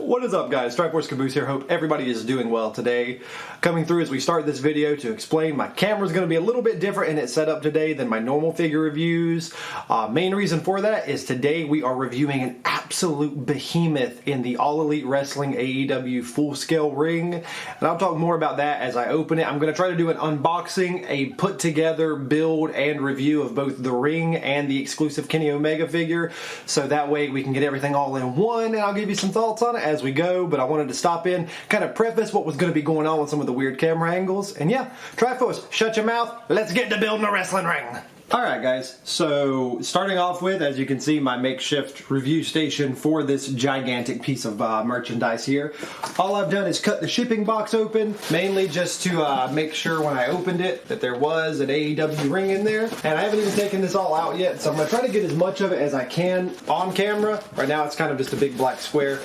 What is up, guys? TriforceCaboose here. Hope everybody is doing well today. Coming through as we start this video to explain my camera's going to be a little bit different in its setup today than my normal figure reviews. Main reason for that is today we are reviewing an absolute behemoth in the All Elite Wrestling AEW full scale ring, and I'll talk more about that as I open it. I'm going to try to do an unboxing, a put together build and review of both the ring and the exclusive Kenny Omega figure, so that way we can get everything all in one, and I'll give you some thoughts on it as we go. But I wanted to stop in, kind of preface what was going to be going on with some of the weird camera angles, and yeah, Triforce, shut your mouth, let's get to building a wrestling ring. Alright guys, so starting off with, as you can see, my makeshift review station for this gigantic piece of merchandise here. All I've done is cut the shipping box open, mainly just to make sure when I opened it that there was an AEW ring in there. And I haven't even taken this all out yet, so I'm going to try to get as much of it as I can on camera. Right now it's kind of just a big black square.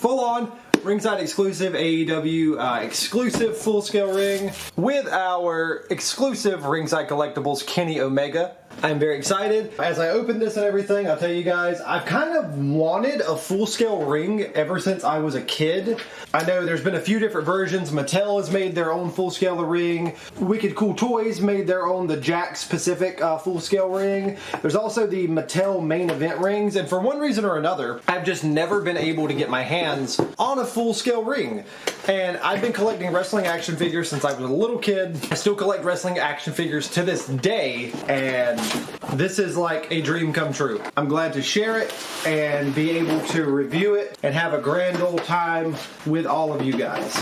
Full on Ringside exclusive AEW exclusive full scale ring with our exclusive Ringside Collectibles Kenny Omega. I'm very excited. As I open this and everything, I'll tell you guys, I've kind of wanted a full-scale ring ever since I was a kid. I know there's been a few different versions. Mattel has made their own full-scale ring. Wicked Cool Toys made their own, the Jakks Pacific full-scale ring. There's also the Mattel main event rings, and for one reason or another, I've just never been able to get my hands on a full-scale ring. And I've been collecting wrestling action figures since I was a little kid. I still collect wrestling action figures to this day, and this is like a dream come true. I'm glad to share it and be able to review it and have a grand old time with all of you guys.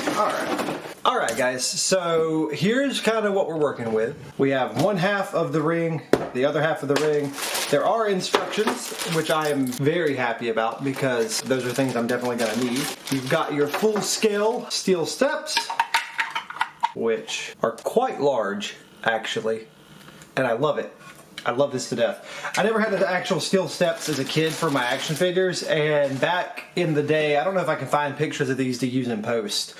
Alright guys, so here's kind of what we're working with. We have one half of the ring, the other half of the ring. There are instructions, which I am very happy about because those are things I'm definitely going to need. You've got your full scale steel steps, which are quite large actually, and I love it. I love this to death. I never had the actual steel steps as a kid for my action figures, and back in the day, I don't know if I can find pictures of these to use in post.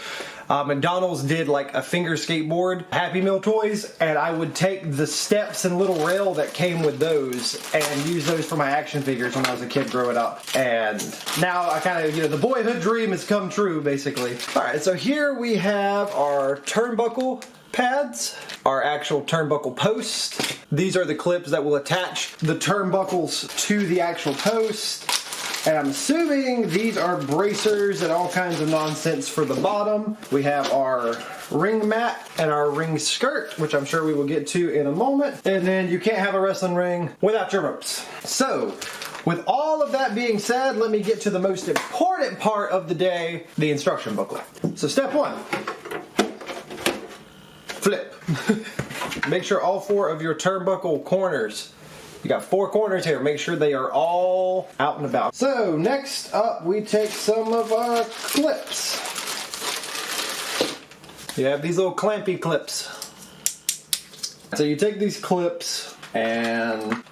McDonald's did like a finger skateboard, Happy Meal toys, and I would take the steps and little rail that came with those and use those for my action figures when I was a kid growing up. And now I kind of, the boyhood dream has come true, basically. Alright, so here we have our Turnbuckle Pads, our actual turnbuckle post. These are the clips that will attach the turnbuckles to the actual post. And I'm assuming these are bracers and all kinds of nonsense for the bottom. We have our ring mat and our ring skirt, which I'm sure we will get to in a moment. And then you can't have a wrestling ring without your ropes. So, with all of that being said, let me get to the most important part of the day, the instruction booklet. So step one. Flip. Make sure all four of your turnbuckle corners, you got four corners here, make sure they are all out and about. So next up we take some of our clips. You have these little clampy clips. So you take these clips and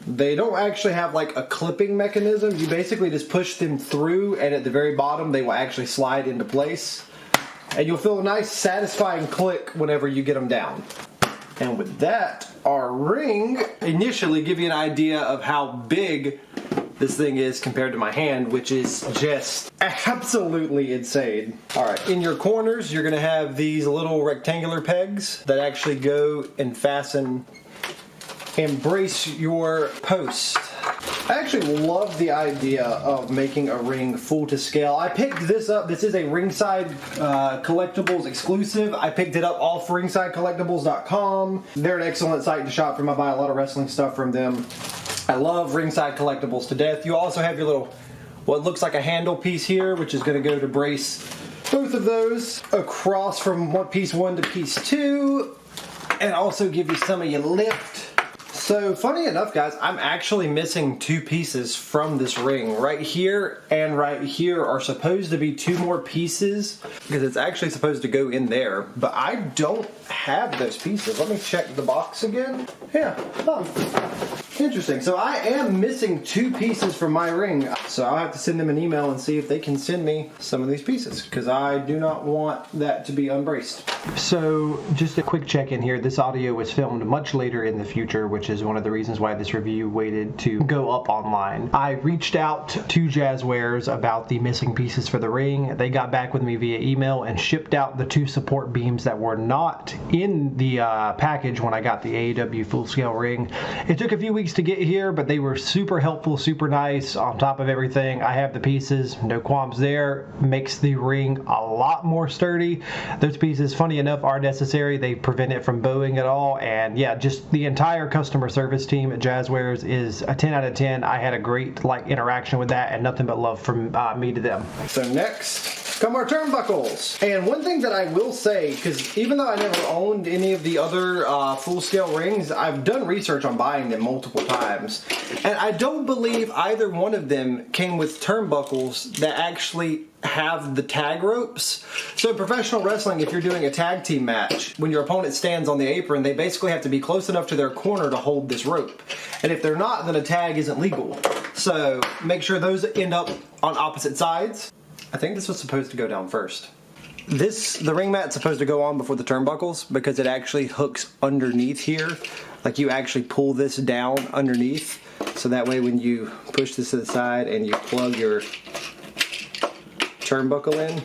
they don't actually have like a clipping mechanism. You basically just push them through, and at the very bottom they will actually slide into place. And you'll feel a nice satisfying click whenever you get them down. And with that, our ring initially give you an idea of how big this thing is compared to my hand, which is just absolutely insane. Alright, in your corners, you're going to have these little rectangular pegs that actually go and fasten and brace your post. I actually love the idea of making a ring full to scale. I picked this up. This is a Ringside Collectibles exclusive. I picked it up off ringsidecollectibles.com. They're an excellent site to shop from. I buy a lot of wrestling stuff from them. I love Ringside Collectibles to death. You also have your little, what looks like a handle piece here, which is going to go to brace both of those across from piece one to piece two, and also give you some of your lift. So, funny enough, guys, I'm actually missing two pieces from this ring. Right here and right here are supposed to be two more pieces because it's actually supposed to go in there, but I don't have those pieces. Let me check the box again. Yeah. Oh. Interesting. So I am missing 2 pieces from my ring. So I'll have to send them an email and see if they can send me some of these pieces, because I do not want that to be unbraced. So just a quick check in here. This audio was filmed much later in the future, which is one of the reasons why this review waited to go up online. I reached out to Jazzwares about the missing pieces for the ring. They got back with me via email and shipped out the 2 support beams that were not in the package when I got the AEW full scale ring. It took a few weeks to get here, but they were super helpful, super nice. On top of everything, I have the pieces, no qualms there. Makes the ring a lot more sturdy. Those pieces, funny enough, are necessary. They prevent it from bowing at all. And yeah, just the entire customer service team at Jazzwares is a 10 out of 10. I had a great interaction with that, and nothing but love from me to them. So next come our turnbuckles. And one thing that I will say, because even though I never owned any of the other full-scale rings, I've done research on buying them multiple times. And I don't believe either one of them came with turnbuckles that actually have the tag ropes. So in professional wrestling, if you're doing a tag team match, when your opponent stands on the apron, they basically have to be close enough to their corner to hold this rope. And if they're not, then a tag isn't legal. So make sure those end up on opposite sides. I think this was supposed to go down first. The ring mat's supposed to go on before the turnbuckles because it actually hooks underneath here. Like you actually pull this down underneath. So that way when you push this to the side and you plug your turnbuckle in,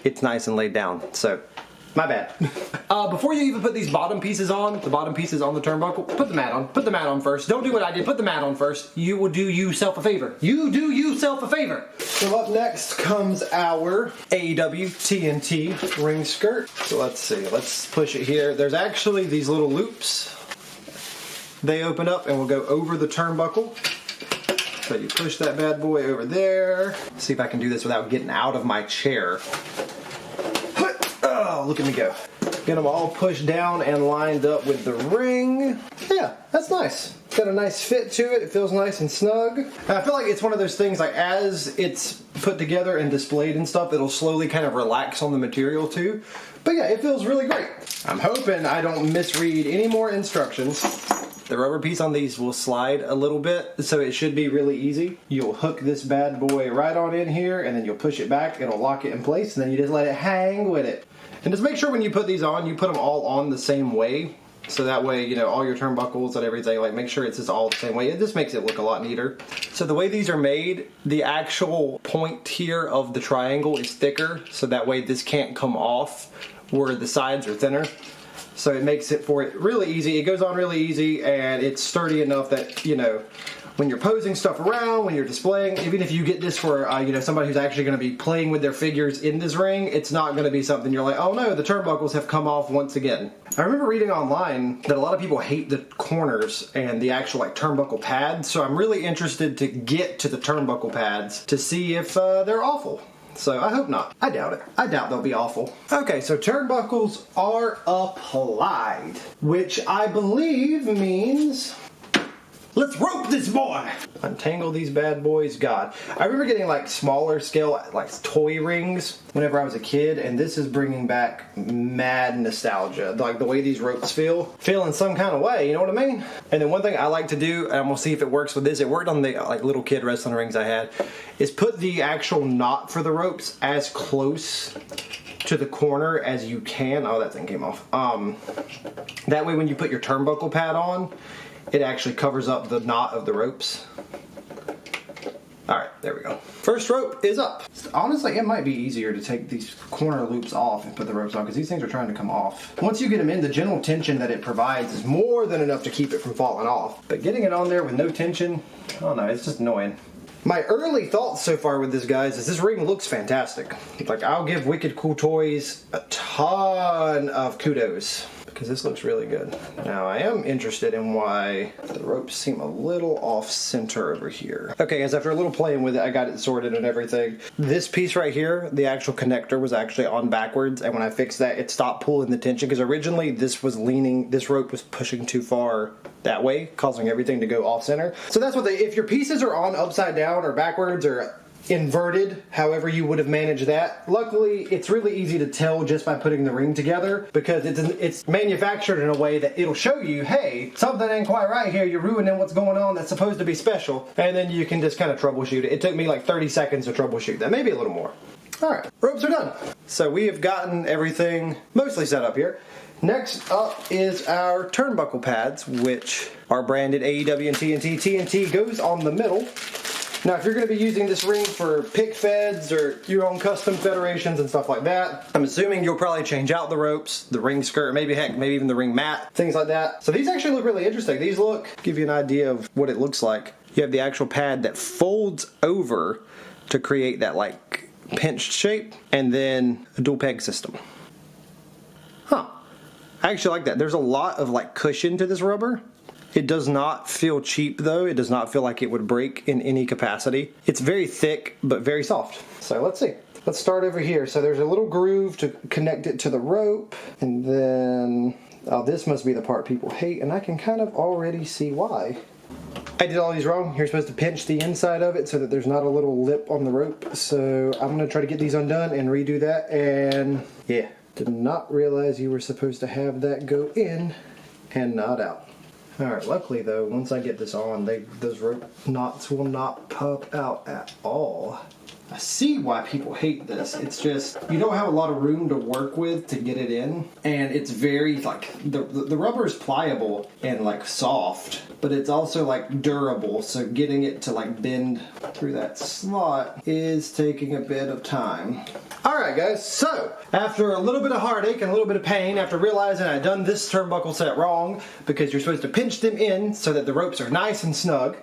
it's nice and laid down. So, my bad. Before you even put these bottom pieces on, the bottom pieces on the turnbuckle, put the mat on. Put the mat on first. Don't do what I did. Put the mat on first. You will do yourself a favor. You do yourself a favor. So up next comes our AEW TNT ring skirt. So let's see. Let's push it here. There's actually these little loops. They open up and will go over the turnbuckle. So you push that bad boy over there. See if I can do this without getting out of my chair. Oh, look at me go. Get them all pushed down and lined up with the ring. Yeah, that's nice. It's got a nice fit to it. It feels nice and snug. And I feel like it's one of those things, like as it's put together and displayed and stuff, it'll slowly kind of relax on the material too. But yeah, it feels really great. I'm hoping I don't misread any more instructions. The rubber piece on these will slide a little bit, so it should be really easy. You'll hook this bad boy right on in here, and then you'll push it back, it'll lock it in place, and then you just let it hang with it. And just make sure when you put these on, you put them all on the same way. So that way, you know, all your turnbuckles and everything, like make sure it's just all the same way. It just makes it look a lot neater. So the way these are made, the actual point here of the triangle is thicker, so that way this can't come off where the sides are thinner. So it makes it for it really easy. It goes on really easy, and it's sturdy enough that, you know, when you're posing stuff around, when you're displaying, even if you get this for, you know, somebody who's actually going to be playing with their figures in this ring, it's not going to be something you're like, oh no, the turnbuckles have come off once again. I remember reading online that a lot of people hate the corners and the actual like turnbuckle pads, so I'm really interested to get to the turnbuckle pads to see if they're awful. So I hope not. I doubt it. I doubt they'll be awful. Okay, so turnbuckles are applied, which I believe means let's rope this boy! Untangle these bad boys. God. I remember getting like smaller scale, like toy rings whenever I was a kid, and this is bringing back mad nostalgia. Like the way these ropes feel in some kind of way, you know what I mean? And then one thing I like to do, and we'll see if it works with this, it worked on the like little kid wrestling rings I had, is put the actual knot for the ropes as close to the corner as you can. Oh, that thing came off. That way when you put your turnbuckle pad on, it actually covers up the knot of the ropes. Alright, there we go. First rope is up. Honestly, it might be easier to take these corner loops off and put the ropes on, because these things are trying to come off. Once you get them in, the general tension that it provides is more than enough to keep it from falling off. But getting it on there with no tension, I don't know, it's just annoying. My early thoughts so far with this, guys, is this ring looks fantastic. Like, I'll give Wicked Cool Toys a ton of kudos, because this looks really good. Now, I am interested in why the ropes seem a little off-center over here. Okay, guys, after a little playing with it, I got it sorted and everything. This piece right here, the actual connector was actually on backwards, and when I fixed that, it stopped pulling the tension, because originally this rope was pushing too far that way, causing everything to go off-center. So that's what if your pieces are on upside down or backwards or inverted, however you would have managed that. Luckily, it's really easy to tell just by putting the ring together because it's manufactured in a way that it'll show you, hey, something ain't quite right here, you're ruining what's going on that's supposed to be special, and then you can just kind of troubleshoot it. It took me like 30 seconds to troubleshoot that, maybe a little more. Alright, ropes are done. So we have gotten everything mostly set up here. Next up is our turnbuckle pads, which are branded AEW and TNT. TNT goes on the middle. Now, if you're going to be using this ring for pick feds or your own custom federations and stuff like that, I'm assuming you'll probably change out the ropes, the ring skirt, maybe even the ring mat, things like that. So these actually look really interesting. These give you an idea of what it looks like. You have the actual pad that folds over to create that like pinched shape, and then a dual peg system. Huh. I actually like that. There's a lot of like cushion to this rubber. It does not feel cheap though. It does not feel like it would break in any capacity. It's very thick, but very soft. So let's see. Let's start over here. So there's a little groove to connect it to the rope. And then, oh, this must be the part people hate. And I can kind of already see why. I did all these wrong. You're supposed to pinch the inside of it so that there's not a little lip on the rope. So I'm gonna try to get these undone and redo that. And yeah, did not realize you were supposed to have that go in and not out. Alright, luckily though, once I get this on, those rope knots will not pop out at all. I see why people hate this. It's just, you don't have a lot of room to work with to get it in. And it's very, like, the rubber is pliable and, like, soft. But it's also, like, durable. So getting it to, like, bend through that slot is taking a bit of time. Alright guys, so after a little bit of heartache and a little bit of pain, after realizing I'd done this turnbuckle set wrong, because you're supposed to pinch them in so that the ropes are nice and snug,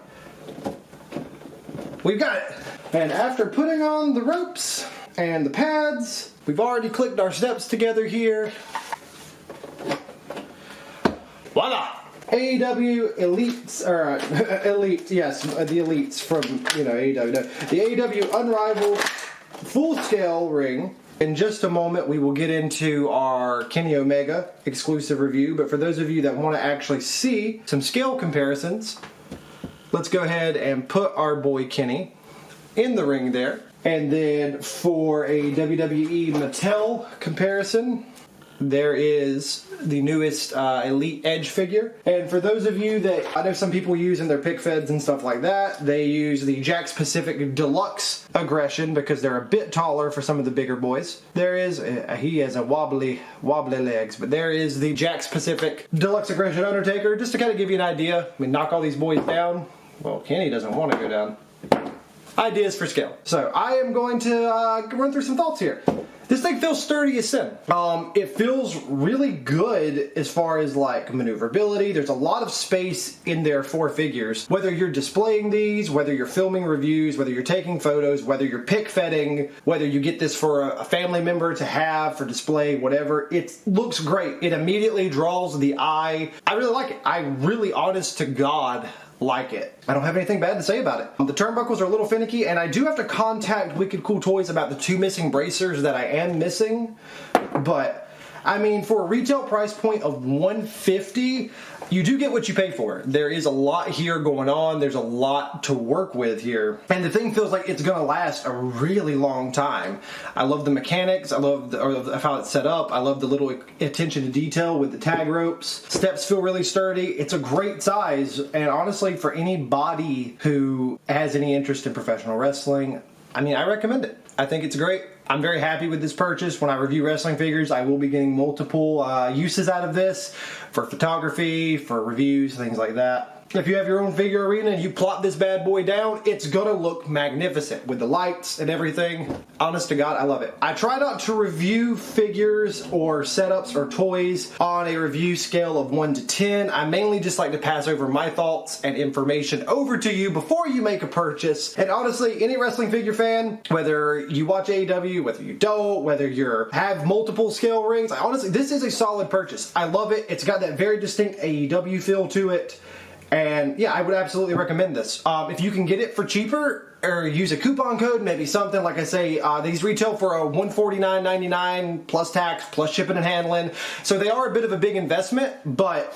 we've got it! And after putting on the ropes and the pads, we've already clicked our steps together here. Voila! AEW Elites, or Elite, yes, the Elites from, AEW. No, the AEW Unrivaled full-scale ring. In just a moment, we will get into our Kenny Omega exclusive review, but for those of you that want to actually see some scale comparisons, let's go ahead and put our boy Kenny in the ring there. And then for a WWE Mattel comparison, there is the newest Elite Edge figure. And for those of you that, I know some people use in their pick feds and stuff like that, they use the Jakks Pacific Deluxe Aggression because they're a bit taller for some of the bigger boys. There is, he has a wobbly legs, but there is the Jakks Pacific Deluxe Aggression Undertaker, just to kind of give you an idea. I mean, knock all these boys down. Well, Kenny doesn't want to go down. Ideas for scale. So I am going to run through some thoughts here. This thing feels sturdy as sin. It feels really good as far as like maneuverability. There's a lot of space in there for figures. Whether you're displaying these, whether you're filming reviews, whether you're taking photos, whether you're pick fedding, whether you get this for a family member to have for display, whatever, it looks great. It immediately draws the eye. I really like it. I really, honest to God, like it. I don't have anything bad to say about it. The turnbuckles are a little finicky, and I do have to contact Wicked Cool Toys about the 2 missing bracers that I am missing, but I mean, for a retail price point of $150, you do get what you pay for. There is a lot here going on. There's a lot to work with here. And the thing feels like it's going to last a really long time. I love the mechanics. I love how it's set up. I love the little attention to detail with the tag ropes. Steps feel really sturdy. It's a great size. And honestly, for anybody who has any interest in professional wrestling, I mean, I recommend it. I think it's great. I'm very happy with this purchase. When I review wrestling figures, I will be getting multiple uses out of this for photography, for reviews, things like that. If you have your own figure arena and you plop this bad boy down, it's gonna look magnificent with the lights and everything. Honest to God, I love it. I try not to review figures or setups or toys on a review scale of 1 to 10. I mainly just like to pass over my thoughts and information over to you before you make a purchase. And honestly, any wrestling figure fan, whether you watch AEW, whether you don't, whether you have multiple scale rings, honestly, this is a solid purchase. I love it. It's got that very distinct AEW feel to it. And yeah, I would absolutely recommend this. If you can get it for cheaper or use a coupon code, maybe something, like I say, these retail for a $149.99 plus tax, plus shipping and handling. So they are a bit of a big investment, but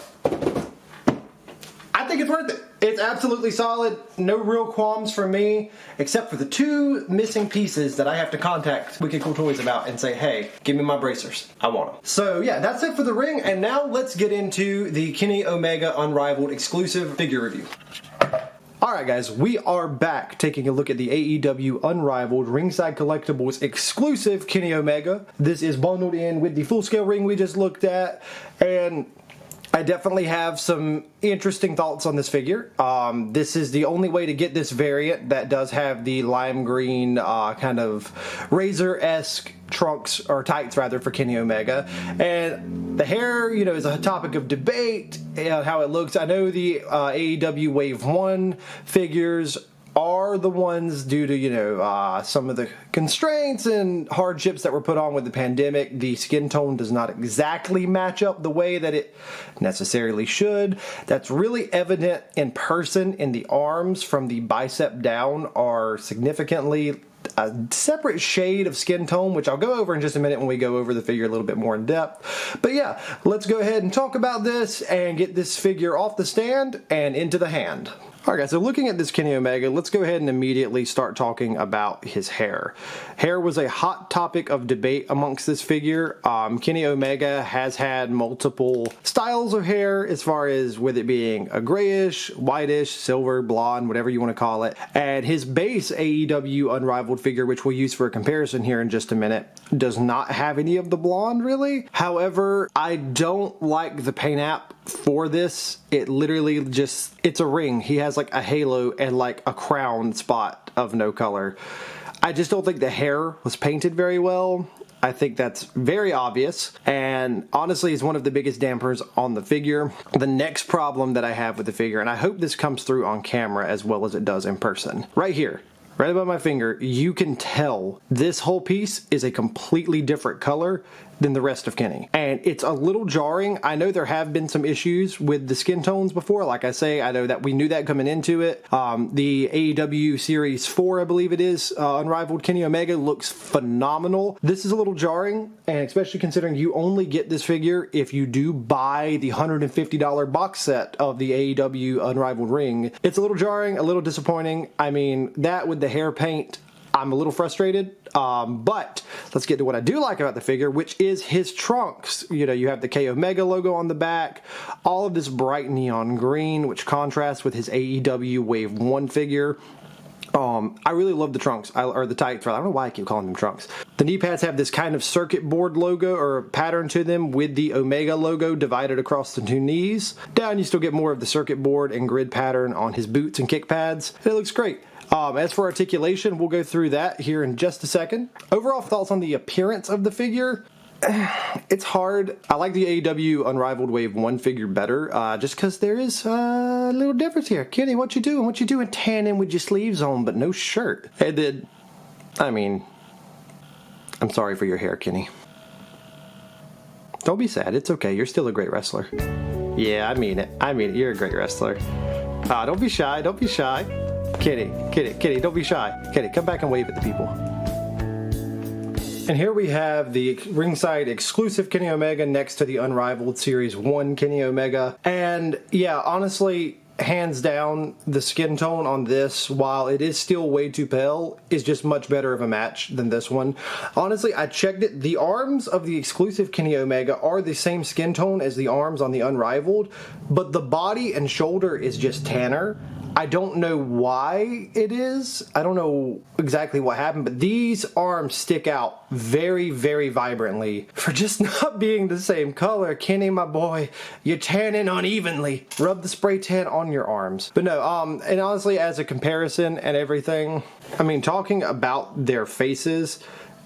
I think it's worth it. It's absolutely solid. No real qualms from me, except for the 2 missing pieces that I have to contact Wicked Cool Toys about and say, hey, give me my bracers. I want them. So yeah, that's it for the ring. And now let's get into the Kenny Omega Unrivaled exclusive figure review. Alright guys, we are back taking a look at the AEW Unrivaled Ringside Collectibles exclusive Kenny Omega. This is bundled in with the full scale ring we just looked at, and I definitely have some interesting thoughts on this figure. This is the only way to get this variant that does have the lime green kind of Razor-esque trunks, or tights rather, for Kenny Omega. And the hair, you know, is a topic of debate, how it looks. I know the AEW Wave 1 figures are the ones due to, you know, some of the constraints and hardships that were put on with the pandemic. The skin tone does not exactly match up the way that it necessarily should. That's really evident in person. In the arms from the bicep down are significantly a separate shade of skin tone, which I'll go over in just a minute when we go over the figure a little bit more in depth. But yeah, let's go ahead and talk about this and get this figure off the stand and into the hand. Alright guys, so looking at this Kenny Omega, let's go ahead and immediately start talking about his hair. Hair was a hot topic of debate amongst this figure. Kenny Omega has had multiple styles of hair, as far as with it being a grayish, whitish, silver, blonde, whatever you want to call it. And his base AEW Unrivaled figure, which we'll use for a comparison here in just a minute, does not have any of the blonde really. However, I don't like the paint app for this. It literally just, it's a ring. He has like a halo and like a crown spot of no color. I just don't think the hair was painted very well. I think that's very obvious, and honestly is one of the biggest dampers on the figure. The next problem that I have with the figure, and I hope this comes through on camera as well as it does in person, right here, right above my finger, you can tell this whole piece is a completely different color than the rest of Kenny. And it's a little jarring. I know there have been some issues with the skin tones before. Like I say, I know that we knew that coming into it. The AEW Series 4, I believe it is, Unrivaled Kenny Omega looks phenomenal. This is a little jarring, and especially considering you only get this figure if you do buy the $150 box set of the AEW Unrivaled ring. It's a little jarring, a little disappointing. I mean, that with the hair paint, I'm a little frustrated, but let's get to what I do like about the figure, which is his trunks. You know, you have the K Omega logo on the back, all of this bright neon green, which contrasts with his AEW Wave 1 figure. I really love the trunks, or the tights, rather. I don't know why I keep calling them trunks. The knee pads have this kind of circuit board logo or pattern to them with the Omega logo divided across the 2 knees. Down, you still get more of the circuit board and grid pattern on his boots and kick pads. It looks great. As for articulation, we'll go through that here in just a second. Overall thoughts on the appearance of the figure? It's hard. I like the AEW Unrivaled Wave 1 figure better, just because there is a little difference here. Kenny, what you doing? What you doing tanning with your sleeves on but no shirt? And then, I mean, I'm sorry for your hair, Kenny. Don't be sad. It's okay. You're still a great wrestler. Yeah, I mean it. I mean it. You're a great wrestler. Don't be shy. Don't be shy. Kitty, don't be shy. Kitty, come back and wave at the people. And here we have the Ringside exclusive Kenny Omega next to the Unrivaled Series 1 Kenny Omega. And yeah, honestly, hands down, the skin tone on this, while it is still way too pale, is just much better of a match than this one. Honestly, I checked it. The arms of the exclusive Kenny Omega are the same skin tone as the arms on the Unrivaled, but the body and shoulder is just tanner. I don't know why it is. I don't know exactly what happened, but these arms stick out very, very vibrantly for just not being the same color. Kenny, my boy, you're tanning unevenly. Rub the spray tan on your arms. But no, and honestly, as a comparison and everything, I mean, talking about their faces,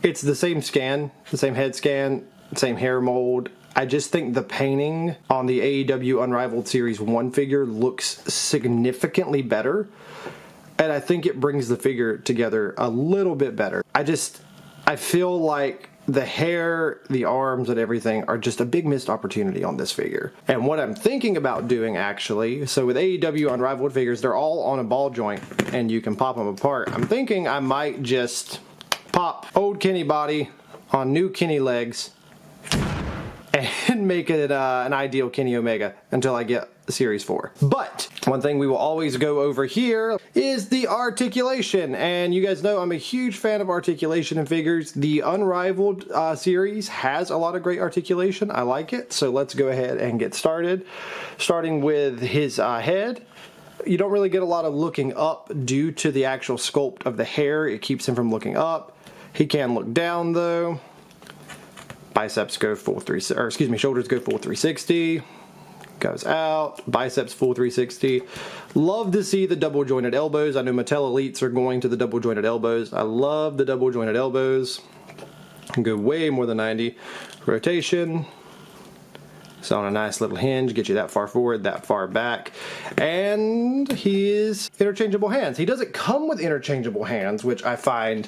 it's the same scan, the same head scan, same hair mold. I just think the painting on the AEW Unrivaled Series 1 figure looks significantly better, and I think it brings the figure together a little bit better. I feel like the hair, the arms, and everything are just a big missed opportunity on this figure. And what I'm thinking about doing, actually, so with AEW Unrivaled figures, they're all on a ball joint, and you can pop them apart. I'm thinking I might just pop old Kenny body on new Kenny legs, and make it an ideal Kenny Omega until I get Series 4. But One thing we will always go over here is the articulation, and you guys know I'm a huge fan of articulation in figures. The Unrivaled series has a lot of great articulation. I like it, so let's go ahead and get started. Starting with his head. You don't really get a lot of looking up due to the actual sculpt of the hair. It keeps him from looking up. He can look down though. Biceps go full shoulders go full 360. Goes out, biceps full 360. Love to see the double jointed elbows. I know Mattel Elites are going to the double jointed elbows. I love the double jointed elbows. Can go way more than 90. Rotation. It's on a nice little hinge, get you that far forward, that far back. And his interchangeable hands. He doesn't come with interchangeable hands, which I find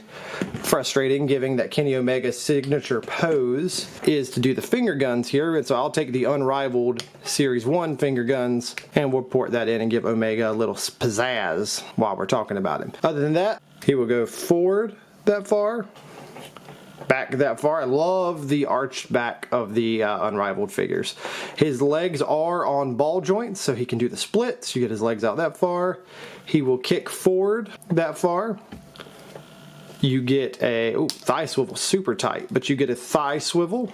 frustrating, given that Kenny Omega's signature pose is to do the finger guns here. And so I'll take the Unrivaled Series 1 finger guns, and we'll port that in and give Omega a little pizzazz while we're talking about him. Other than that, he will go forward that far, back that far. I love the arched back of the Unrivaled figures. His legs are on ball joints, so he can do the splits. You get his legs out that far. He will kick forward that far. You get a thigh swivel, super tight, but you get a thigh swivel.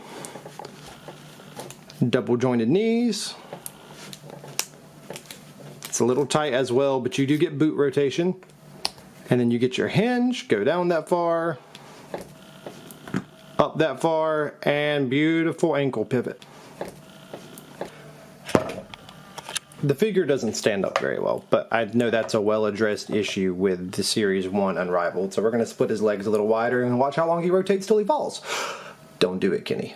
Double jointed knees. It's a little tight as well, but you do get boot rotation. And then you get your hinge, go down that far, up that far, and beautiful ankle pivot. The figure doesn't stand up very well, but I know that's a well-addressed issue with the Series 1 Unrivaled, so we're going to split his legs a little wider and watch how long he rotates till he falls. Don't do it, Kenny.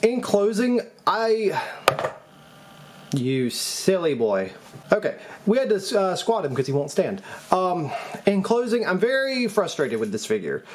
In closing, you silly boy. Okay, we had to squat him because he won't stand. In closing, I'm very frustrated with this figure.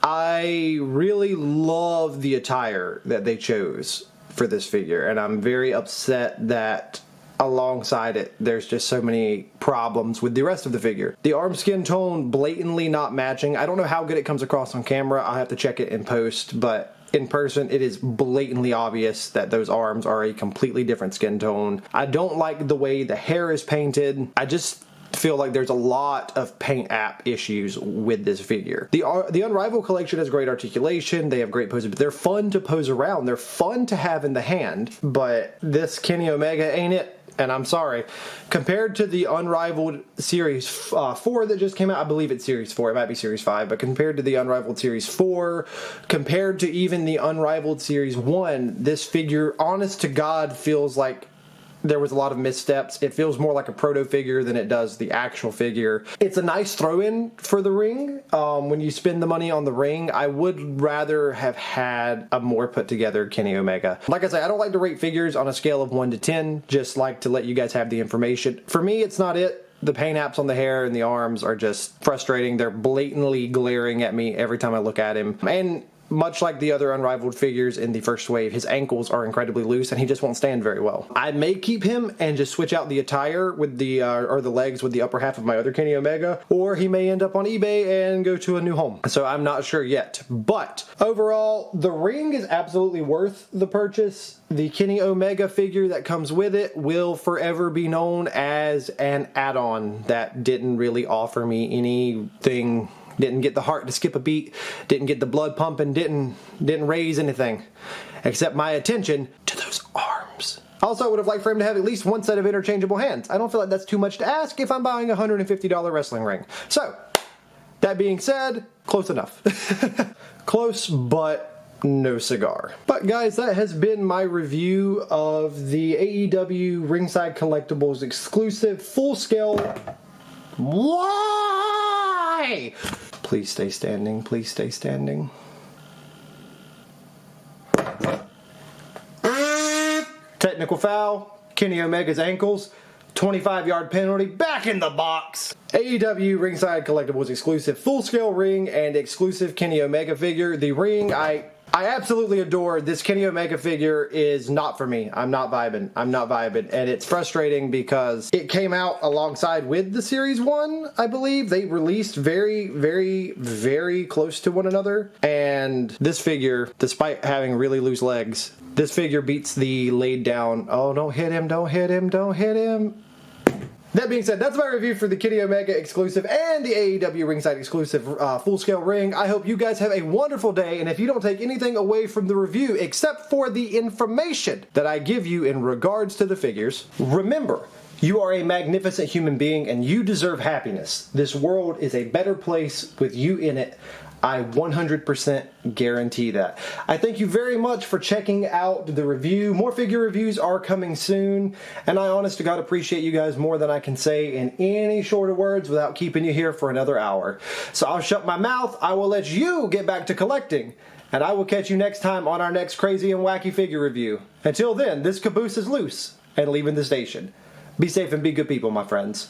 I really love the attire that they chose for this figure, and I'm very upset that alongside it there's just so many problems with the rest of the figure. The arm skin tone blatantly not matching. I don't know how good it comes across on camera. I'll have to check it in post, but in person it is blatantly obvious that those arms are a completely different skin tone. I don't like the way the hair is painted. I just feel like there's a lot of paint app issues with this figure. The Unrivaled collection has great articulation, they have great poses, but they're fun to pose around, they're fun to have in the hand, but this Kenny Omega ain't it, and I'm sorry. Compared to the Unrivaled Series 4 that just came out, I believe it's Series 4, it might be Series 5, but compared to the Unrivaled Series 4, compared to even the Unrivaled Series 1, this figure, honest to God, feels like there was a lot of missteps. It feels more like a proto figure than it does the actual figure. It's a nice throw-in for the ring. When you spend the money on the ring, I would rather have had a more put-together Kenny Omega. Like I said, I don't like to rate figures on a scale of 1 to 10, just like to let you guys have the information. For me, it's not it. The paint apps on the hair and the arms are just frustrating. They're blatantly glaring at me every time I look at him. And much like the other Unrivaled figures in the first wave, his ankles are incredibly loose and he just won't stand very well. I may keep him and just switch out the attire with the or the legs with the upper half of my other Kenny Omega, or he may end up on eBay and go to a new home. So I'm not sure yet. But overall, the ring is absolutely worth the purchase. The Kenny Omega figure that comes with it will forever be known as an add-on that didn't really offer me anything. Didn't get the heart to skip a beat, didn't get the blood pumping, didn't raise anything except my attention to those arms. Also, I would have liked for him to have at least one set of interchangeable hands. I don't feel like that's too much to ask if I'm buying a $150 wrestling ring. So, that being said, close enough. Close, but no cigar. But guys, that has been my review of the AEW Ringside Collectibles exclusive full-scale. Why? Please stay standing. Please stay standing. Technical foul. Kenny Omega's ankles. 25-yard penalty. Back in the box. AEW Ringside Collectibles exclusive full-scale ring and exclusive Kenny Omega figure. The ring I absolutely adore. This Kenny Omega figure is not for me. I'm not vibing. And it's frustrating because it came out alongside with the Series 1, I believe. They released very, very, very close to one another. And this figure, despite having really loose legs, this figure beats the laid down, oh, don't hit him, don't hit him, don't hit him. That being said, that's my review for the Kenny Omega exclusive and the AEW Ringside exclusive full-scale ring. I hope you guys have a wonderful day, and if you don't take anything away from the review except for the information that I give you in regards to the figures, remember, you are a magnificent human being and you deserve happiness. This world is a better place with you in it. I 100% guarantee that. I thank you very much for checking out the review. More figure reviews are coming soon, and I honest to God appreciate you guys more than I can say in any short of words without keeping you here for another hour. So I'll shut my mouth, I will let you get back to collecting, and I will catch you next time on our next crazy and wacky figure review. Until then, this caboose is loose and leaving the station. Be safe and be good people, my friends.